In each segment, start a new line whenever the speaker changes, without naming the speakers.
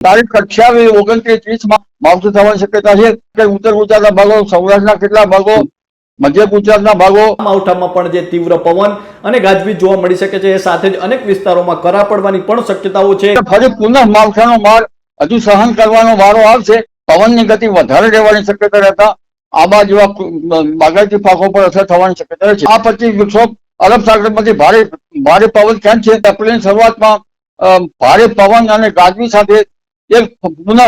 તારીખ 28, 29, 30 માવઠું થવાની શક્યતા છે કે ઉત્તર ગુજરાતના ભાગો, સૌરાષ્ટ્રના કેટલાક ભાગો, મધ્ય ગુજરાતના ભાગો
માવઠામાં પણ જે તીવ્ર પવન અને ગાજવીજ જોવા મળી શકે છે. એ સાથે જ અનેક વિસ્તારોમાં કરા પડવાની પણ શક્યતાઓ છે.
ફરી પુનઃ માવઠાનો માર હજુ સહન કરવાનો વારો આવશે. પવનની ગતિ વધારે રહેવાની શક્યતા રહેતા આંબા જેવા બાગાયતી પાકો પર અસર થવાની શક્યતા છે. આ પછી વિક્ષોભ અરબ સાગરમાંથી ભારે પવન ખેંચશે. એપ્રિલની શરૂઆતમાં ભારે પવન અને ગાજવી સાથે એક પુનઃ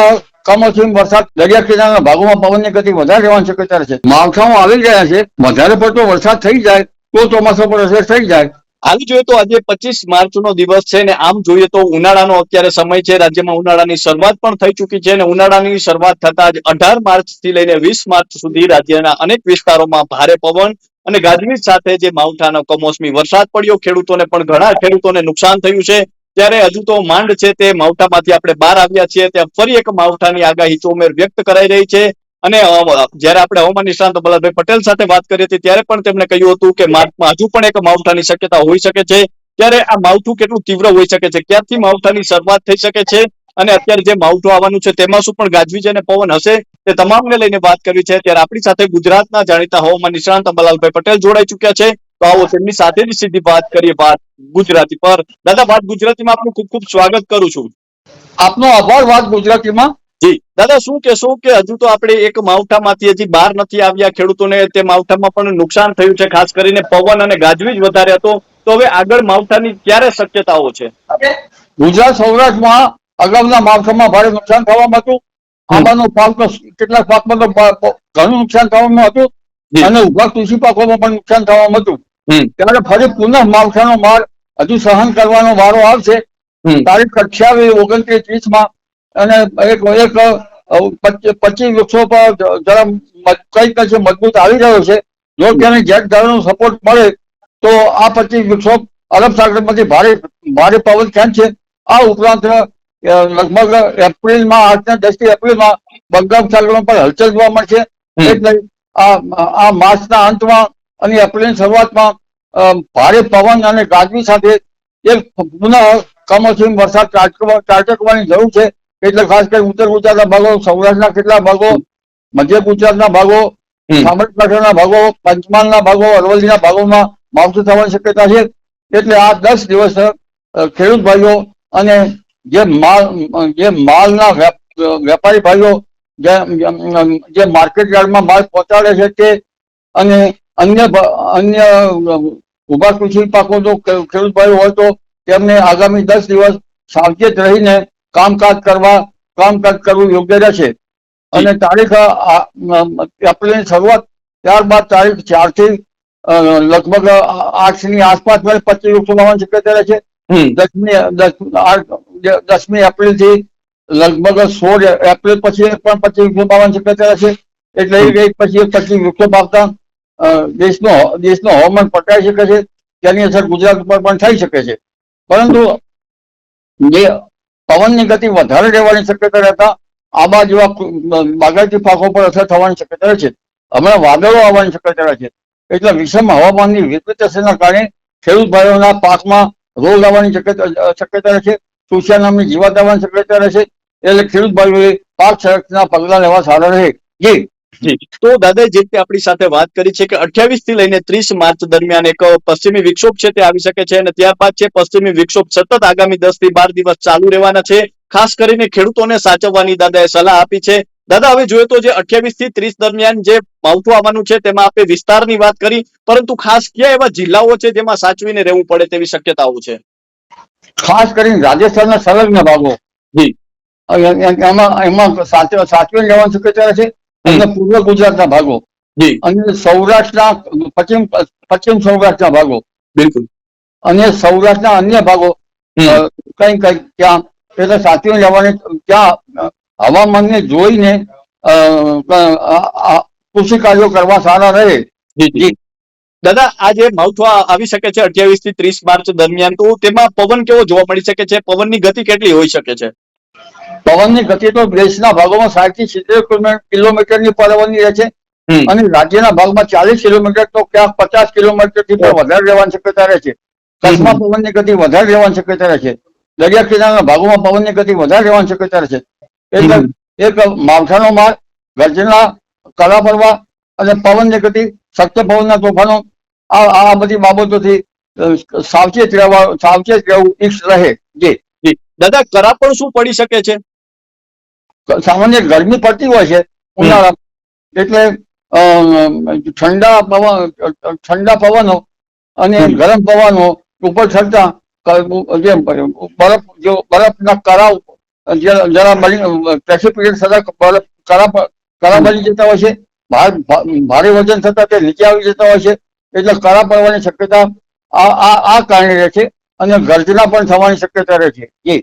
કમોસમી વરસાદ દરિયા કિનારાના ભાગોમાં પવનની ગતિ વધારે રહેવાની શક્યતા છે. માવઠાઓ આવી ગયા છે. વધારે પડતો વરસાદ થઈ જાય તો ચોમાસા પર અસર થઈ જાય.
હાલ જોઈએ તો આજે 25 માર્ચનો દિવસ છે ને આમ જોઈએ તો ઉનાળાનો અત્યારે સમય છે. રાજ્યમાં ઉનાળાની શરૂઆત પણ થઈ ચૂકી છે અને ઉનાળાની શરૂઆત થતા જ 18 માર્ચ થી લઈને 20 માર્ચ સુધી રાજ્યના અનેક વિસ્તારોમાં ભારે પવન અને ગાજવીજ સાથે જે માવઠાનો કમોસમી વરસાદ પડ્યો. ખેડૂતોને પણ ઘણા ખેડૂતોને નુકસાન થયું છે. ત્યારે હજુ તો માંડ છે તે માવઠામાંથી આપણે બહાર આવ્યા છીએ. ત્યાં ફરી એક માવઠાની આગાહી ચોમેર વ્યક્ત કરાઈ રહી છે. અને જયારે આપણે હવામાન નિષ્ણાંત બલરાજભાઈ પટેલ સાથે વાત કરી હતી ત્યારે પણ તેમણે કહ્યું હતું કે માર્ચમાં હજુ પણ એક માવઠાની શક્યતા હોઈ શકે છે. ત્યારે આ માવઠું કેટલું તીવ્ર હોઈ શકે છે, ક્યારથી માવઠાની શરૂઆત થઈ શકે છે અને અત્યારે જે માવઠું આવવાનું છે તેમાં શું પણ ગાજવીજ અને પવન હશે, તે તમામને લઈને વાત કરવી છે. ત્યારે આપણી સાથે ગુજરાતના જાણીતા હવામાન નિષ્ણાંત અંબાલાલભાઈ પટેલ જોડાઈ ચુક્યા છે. તો આવો તેમની સાથે જ સીધી વાત કરીએ વાત ગુજરાતી પર. દાદા, વાત ગુજરાતીમાં આપનું ખૂબ ખૂબ સ્વાગત કરું છું.
આપનો આભાર. વાત ગુજરાતીમાં.
જી દાદા, શું કહેશો કે હજુ તો આપણે એક માવઠામાંથી હજી બહાર નથી આવ્યા. ખેડૂતોને તે માવઠામાં પણ નુકસાન થયું છે, ખાસ કરીને પવન અને ગાજવીજ વધારે હતો. તો હવે આગળ માવઠાની ક્યારે શક્યતાઓ છે?
ગુજરાત સૌરાષ્ટ્રમાં અગાઉના માવઠામાં ભારે નુકસાન થવામાં હતું. આંબાનો પાક કેટલાક પાકમાં તો ઘણું નુકસાન થવામાં હતું અને ઉભા કૃષિ પાકોમાં પણ નુકસાન થવામાં હતું. ત્યારે ફરી પુનઃ માવઠાનો માર હજુ સહન કરવાનો વારો આવશે. તારીખ 28, 29, 30 અને એક 25 વૃક્ષો પર જરા કઈ મજબૂત આવી રહ્યો છે. જો તેને જેટ ધારાનો સપોર્ટ મળે તો આ 25 વૃક્ષો અરબ સાગરમાંથી ભારે પવન ખેંચશે. આ ઉપરાંત લગભગ એપ્રિલમાં 8 ને 10 એપ્રિલમાં બંગાળ સાગરમાં પણ હલચલ જોવા મળશે. એટલે આ માર્ચના અંતમાં અને એપ્રિલની શરૂઆતમાં ભારે પવન અને ગાજવી સાથે એક પુનઃ કમોસમી વરસાદ ત્રાટકવાની જરૂર છે. એટલે ખાસ કરી ઉત્તર ગુજરાતના ભાગો, સૌરાષ્ટ્રના કેટલાક ભાગો, મધ્ય ગુજરાતના ભાગો, સાબરકાંઠાના ભાગો, પંચમહાલના ભાગો, અરવલ્લીના ભાગોમાં માવઠું થવાની શક્યતા છે. એટલે આ 10 દિવસ ખેડૂત ભાઈઓ અને જે માલના વેપારી ભાઈઓ જે માર્કેટ યાર્ડમાં માલ પહોંચાડે છે તે અને અન્ય ઉભા કૃષિ પાકો જો ખેડૂત ભાઈઓ હોય તો તેમને આગામી 10 દિવસ સાવચેત રહીને કામકાજ કરવું યોગ્ય રહેશે. અને તારીખ એપ્રિલની શરૂઆત, ત્યારબાદ તારીખ 4 થી લગભગ 8 ની આસપાસ 25 વૃક્ષો વાવવાની શક્યતા રહે છે. 10મી એપ્રિલ થી લગભગ 16 એપ્રિલ પછી પણ 25 વૃક્ષો વાવવાની શક્યતા રહે છે. એટલે એક પછી 25 વૃક્ષો વાવતા દેશનો હવામાન પલટાઈ શકે છે. તેની અસર ગુજરાત ઉપર પણ થઈ શકે છે. પરંતુ જે પવનની ગતિ વધારે રહેવાની શક્યતા રહેતા આંબા જેવા બાગાયતી પાકો પર અસર થવાની શક્યતા રહે છે. હમણાં વાદળો આવવાની શક્યતા રહે છે. એટલે વિષમ હવામાનની વિપરીત અસરના કારણે ખેડૂત ભાઈઓના પાકમાં રોગ આવવાની શક્યતા રહે છે. સુસિયા નામની જીવાત આવવાની શક્યતા રહે છે. એટલે ખેડૂત ભાઈઓએ પાક સંરક્ષણના પગલાં લેવા સારા રહે. જી
તો દાદા, જે રીતે આપણી સાથે વાત કરી છે કે 28 થી લઈને 30 માર્ચ દરમિયાન એક પશ્ચિમી વિક્ષોભ છે તે આવી શકે છે અને ત્યારબાદ છે પશ્ચિમી વિક્ષોભ સતત આગામી 10 થી 12 દિવસ ચાલુ રહેવાના છે. ખાસ કરીને ખેડૂતોને સાચવવાની દાદાએ સલાહ આપી છે. દાદા, હવે જોઈએ તો જે 28 થી 30 દરમિયાન જે માવઠું આવવાનું છે તેમાં આપણે વિસ્તારની વાત કરી, પરંતુ ખાસ કયા એવા જિલ્લાઓ છે જેમાં સાચવીને રહેવું પડે તેવી શક્યતાઓ છે?
ખાસ કરીને રાજસ્થાનના સંલગ્ન ભાગો, એમાં સાચવીને રહેવાની શક્યતા રહે છે. અને પૂર્વ ગુજરાતના ભાગો અને સૌરાષ્ટ્રના પશ્ચિમ સૌરાષ્ટ્રના ભાગો, બિલકુલ, અને સૌરાષ્ટ્રના અન્ય ભાગો કઈ ત્યાં એટલે સાચવીને રહેવાની. ત્યાં હવામાનને જોઈને કૃષિ કાર્યો કરવા સારા રહે.
દાદા, આ જે માવઠું આવી શકે છે 28 થી 30 માર્ચ દરમિયાન, તો તેમાં પવન કેવો જોવા મળી શકે છે? પવનની ગતિ કેટલી હોઈ શકે છે?
પવનની ગતિ તો દેશના ભાગોમાં 60 થી 70 કિલોમીટરની પવનની રહે છે અને રાજ્યના ભાગમાં 40 કિલોમીટર તો ક્યાંક 50 કિલોમીટરથી પણ વધારે રહેવાની શક્યતા રહે છે. કચ્છમાં પવનની ગતિ વધારે રહેવાની શક્યતા રહે છે. દરિયા કિનારાના ભાગોમાં પવનની ગતિ વધારે રહેવાની શક્યતા રહેશે. એટલે એક માવઠાનો માર, ગર્જના, કરા પડવા અને પવનની ગતિ, શક્ય પવનના તોફાનો, આ બધી બાબતોથી સાવચેત રહેવું ઈચ્છ રહે.
જી દાદા, કરા પણ શું પડી શકે છે?
સામાન્ય ગરમી પડતી હોય છે ઉનાળા, એટલે ઠંડા પવનો અને ગરમ પવનો ઉપર ચડતા જે બરફના કરા જરા પ્રેસિપિટેટ થતા કરા બની જતા હોય છે, ભારે વજન થતા તે નીચે આવી જતા હોય છે. એટલે કરા પડવાની શક્યતા આ કારણે રહે છે અને ગર્જના પણ થવાની શક્યતા રહે છે. જી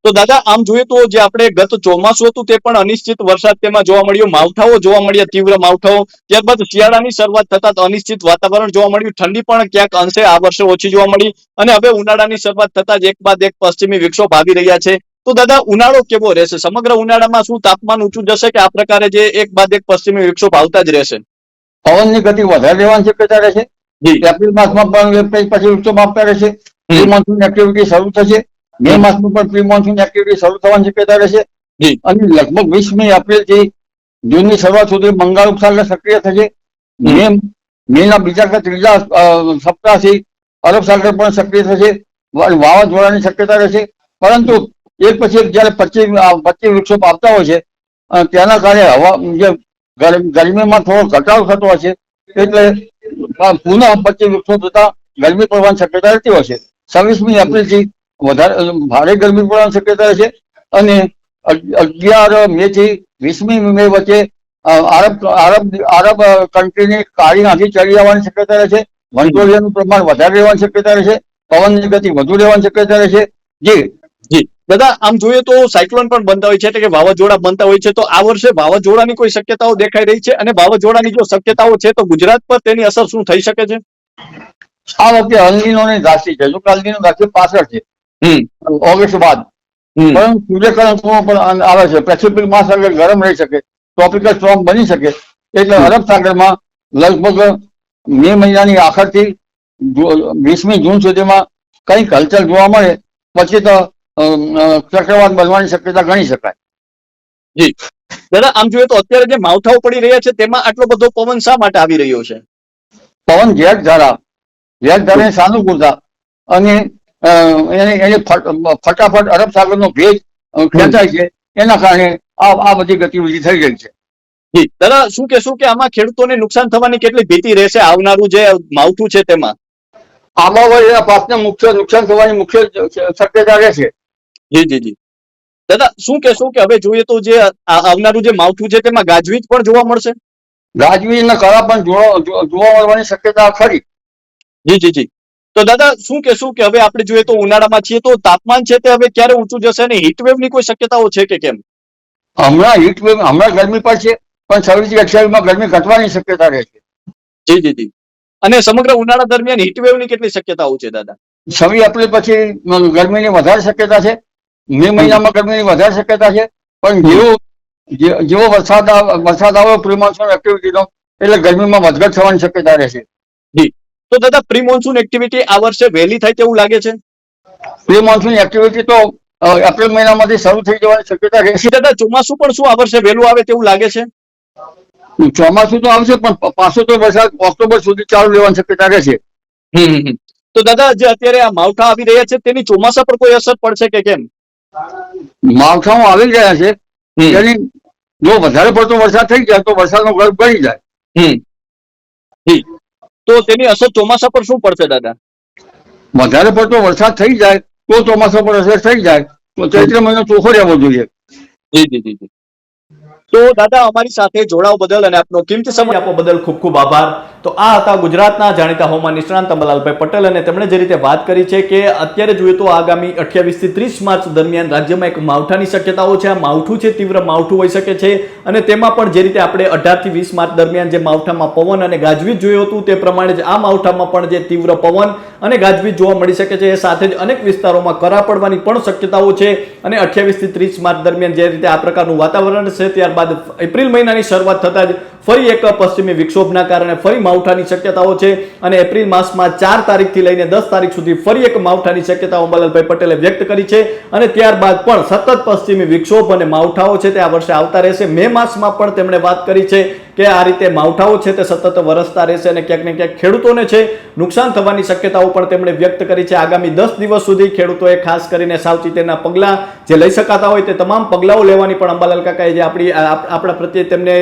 તો દાદા, આમ જોઈએ તો જે આપણે ગત ચોમાસું હતું તે પણ અનિશ્ચિત વરસાદ તેમાં જોવા મળ્યો, માવઠાઓ જોવા મળ્યા, તીવ્ર માવઠાઓ. ત્યારબાદ શિયાળાની શરૂઆત થતા અનિશ્ચિત વાતાવરણ જોવા મળ્યું, ઠંડી પણ ક્યાંક અંશે આ વર્ષે ઓછી જોવા મળી અને હવે ઉનાળાની શરૂઆત થતા જ એક બાદ એક પશ્ચિમી વિક્ષોભ આવી રહ્યા છે. તો દાદા, ઉનાળો કેવો રહેશે? સમગ્ર ઉનાળામાં શું તાપમાન ઊંચું જશે કે આ પ્રકારે જે એક બાદ એક પશ્ચિમી વિક્ષોભ આવતા જ રહેશે?
પવનની ગતિ વધારે રહેવાની શક્યતા રહેશે. એપ્રિલ માસમાં પણ પછી વિક્ષોભ આવતા રહેશે. પ્રી મોન્સૂન એક્ટિવિટી શરૂ થશે. મે માસમાં પણ પ્રી મોન્સૂન એક્ટિવિટી શરૂ થવાની શક્યતા રહેશે. અને લગભગ 20મી એપ્રિલ થી જૂનની શરૂઆત સુધી બંગાળ ઉપસાગર સક્રિય થશે. મેના બીજા કે ત્રીજા સપ્તાહથી અરબ સાગર પણ સક્રિય થશે. વાવાઝોડાની શક્યતા રહેશે. પરંતુ એક પછી એક જયારે 25 વિક્ષોભ આવતા હોય છે તેના કારણે હવા જે ગરમીમાં થોડો ઘટાડો થતો હોય છે. એટલે પુનઃ 25 વિક્ષોભ થતા ગરમી પડવાની શક્યતા રહેતી હોય છે. 26મી એપ્રિલ થી વધારે ભારે ગરમી પડવાની શક્યતા રહેશે અને 11 મે થી 20મી મે વચ્ચે આરબ કન્ટ્રીની કાળી આંધી ચડી આવવાની શક્યતા રહેશે. વંટોળિયાનું પ્રમાણ વધારે રહેવાની શક્યતા રહેશે. પવનની ગતિ વધુ રહેવાની શક્યતા રહેશે. જી
દાદા, આમ જોઈએ તો સાયક્લોન પણ બનતા હોય છે, એટલે કે વાવાઝોડા બનતા હોય છે. તો આ વર્ષે વાવાઝોડાની કોઈ શક્યતાઓ દેખાઈ રહી છે? અને વાવાઝોડાની જો શક્યતાઓ છે તો ગુજરાત પર તેની અસર શું થઈ શકે છે?
આ વખતે અલ્નીનોની રાશિ છે. જો અલ્નીનો રાશિ પાછળ છે ઓગસ્ટ બાદ, પરંતુ સૂર્યકરણ પણ આવે છે. પેસિફિક મહાસાગર ગરમ રહી શકે, ટ્રોપિકલ સ્ટ્રોમ બની શકે. એટલે અરબ સાગરમાં લગભગ મે મહિનાની આખરથી 20મી જૂન સુધીમાં કંઈક હલચલ જોવા મળે, પછી તો ચક્રવાત બનવાની શક્યતા ગણી શકાય.
જી દાદા, આમ જોઈએ તો અત્યારે જે માવઠાઓ પડી રહ્યા છે તેમાં આટલો બધો પવન શા માટે આવી રહ્યો છે?
પવન જેટ ધારાની સાનુકૂળતા અને એની ફટાફટ અરબ સાગરનો ભેજ ખેંચાય છે, એના કારણે આ બધી ગતિવિધિ થઈ રહી છે.
દાદા, શું કહેશું કે આમાં ખેડૂતોને નુકસાન થવાની કેટલી ભીતિ રહેશે આવનારું જે માવઠું છે તેમાં?
આંબાવાળીના પાકને નુકસાન થવાની મુખ્ય શક્યતા રહેશે.
જી દાદા, શું કહેશું કે હવે જોઈએ તો જે આવનારું જે માવઠું છે તેમાં ગાજવીજ પણ જોવા મળશે?
ગાજવીજના કરા પણ જોવા મળવાની શક્યતા ખરી.
જી તો દાદા, શું કહેશું કે હવે આપણે જોઈએ તો ઉનાળામાં છીએ તો તાપમાન છે તે હવે ક્યારે ઊંચું જશે અને હીટવેવ ની કોઈ શક્યતાઓ છે કે કેમ?
હમણાં ગરમી પડશે, પણ 26 થી 28માં ગરમી ઘટવાની શક્યતા રહે છે.
જી અને સમગ્ર ઉનાળા દરમિયાન હીટવેવ ની કેટલી શક્યતાઓ છે દાદા?
26 એપ્રિલ પછી ગરમીની વધારે શક્યતા છે. મે મહિનામાં ગરમીની વધારે શક્યતા છે. પણ જેવો વરસાદ આવ્યો પ્રી મોન્સૂન એક્ટિવિટીનો, એટલે ગરમીમાં વધઘટ થવાની શક્યતા રહેશે.
તો દાદા, પ્રી મોન્સૂન એક્ટિવિટી આ વર્ષે વહેલી થાય તેવું લાગે છે?
પ્રી મોન્સૂન એક્ટિવિટી તો એપ્રિલ મહિનામાંથી શરૂ થઈ જવાની શક્યતા રહેશે.
દાદા, ચોમાસું પણ શું આ વર્ષે વહેલું આવે તેવું લાગે છે?
ચોમાસું તો આવશે, પણ પાછો તો વરસાદ ઓક્ટોબર સુધી ચાલુ રહેવાની શક્યતા રહેશે.
તો દાદા, જે અત્યારે આ માવઠા આવી રહ્યા છે તેની ચોમાસા પર કોઈ અસર પડશે કે કેમ?
માવઠાઓ આવી રહ્યા છે, તેની જો વધારે પડતો વરસાદ થઈ જાય તો વરસાદનો ગર્ભ બની જાય.
તો તેની અસર ચોમાસા પર શું પડશે દાદા?
વધારે પડતો વરસાદ થઈ જાય તો ચોમાસા પર અસર થઈ જાય તો ચૈત્ર મહિનો ચોખ્ખો રહેવો જોઈએ.
જી તો દાદા, અમારી સાથે જોડાવા બદલ અને આપનો કિંમતી સમય આપવા બદલ ખૂબ ખૂબ આભાર. તો આ હતા ગુજરાતના જાણીતા હવામાન નિષ્ણાંત અંબાલાલભાઈ પટેલ, અને તેમણે જે રીતે વાત કરી છે કે અત્યારે જોઈએ તો આગામી 28 થી 30 માર્ચ દરમિયાન રાજ્યમાં એક માવઠાની શક્યતાઓ છે. આ માવઠું છે તીવ્ર માવઠું હોઈ શકે છે, અને તેમાં પણ જે રીતે આપણે 18 થી 20 માર્ચ દરમિયાન જે માવઠામાં પવન અને ગાજવીજ જોયું હતું તે પ્રમાણે જ આ માવઠામાં પણ જે તીવ્ર પવન અને ગાજવીજ જોવા મળી શકે છે. એ સાથે જ અનેક વિસ્તારોમાં કરા પડવાની પણ શક્યતાઓ છે. અને 28 થી 30 માર્ચ દરમિયાન જે રીતે આ પ્રકારનું વાતાવરણ છે, ત્યારબાદ
ત્યારબાદ એપ્રિલ મહિનાની શરૂઆત થતા જ ફરી એક પશ્ચિમી વિક્ષોભના કારણે ફરી માવઠાની શક્યતાઓ છે અને એપ્રિલ માસમાં 4 તારીખથી લઈને 10 તારીખ સુધી ફરી એક માવઠાની શક્યતાઓ અંબાલાલભાઈ પટેલે વ્યક્ત કરી છે અને ત્યારબાદ પણ સતત પશ્ચિમી વિક્ષોભ અને માવઠાઓ છે તે આ વર્ષે આવતા રહેશે. મે માસમાં પણ તેમણે વાત કરી છે કે આ રીતે માવઠાઓ છે તે સતત વરસતા રહેશે અને ક્યાંક ને ક્યાંક ખેડૂતોને છે નુકસાન થવાની શક્યતાઓ પણ તેમણે વ્યક્ત કરી છે. આગામી 10 દિવસ સુધી ખેડૂતોએ ખાસ કરીને સાવચેતીના પગલાં જે લઈ શકાતા હોય તે તમામ પગલાઓ લેવાની પણ અંબાલાલ કાકાએ જે આપણા પ્રત્યે તેમને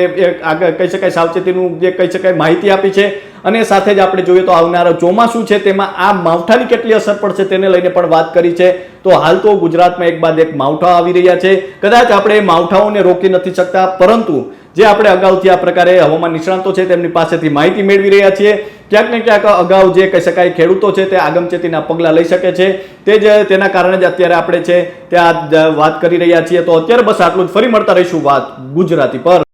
કહી શકાય સાવચેતીનું જે કહી શકાય માહિતી આપી છે. અને સાથે જ આપણે જોઈએ તો આવનારો ચોમાસું છે તેમાં આ માવઠાની કેટલી અસર પડશે તેને લઈને પણ વાત કરી છે. તો હાલ તો ગુજરાતમાં એક બાદ એક માવઠા આવી રહ્યા છે. કદાચ આપણે માવઠાઓને રોકી નથી શકતા, પરંતુ જે આપણે અગાઉથી આ પ્રકારે હવામાન નિષ્ણાતો છે તેમની પાસેથી માહિતી મેળવી રહ્યા છીએ. ક્યાંક ને ક્યાંક અગાઉ જે કહી શકાય ખેડૂતો છે તે આગમચેતીના પગલાં લઈ શકે છે. તે જ તેના કારણે જ અત્યારે આપણે છે ત્યાં વાત કરી રહ્યા છીએ. તો અત્યારે બસ આટલું જ. ફરી મળતા રહીશું વાત ગુજરાતી પર.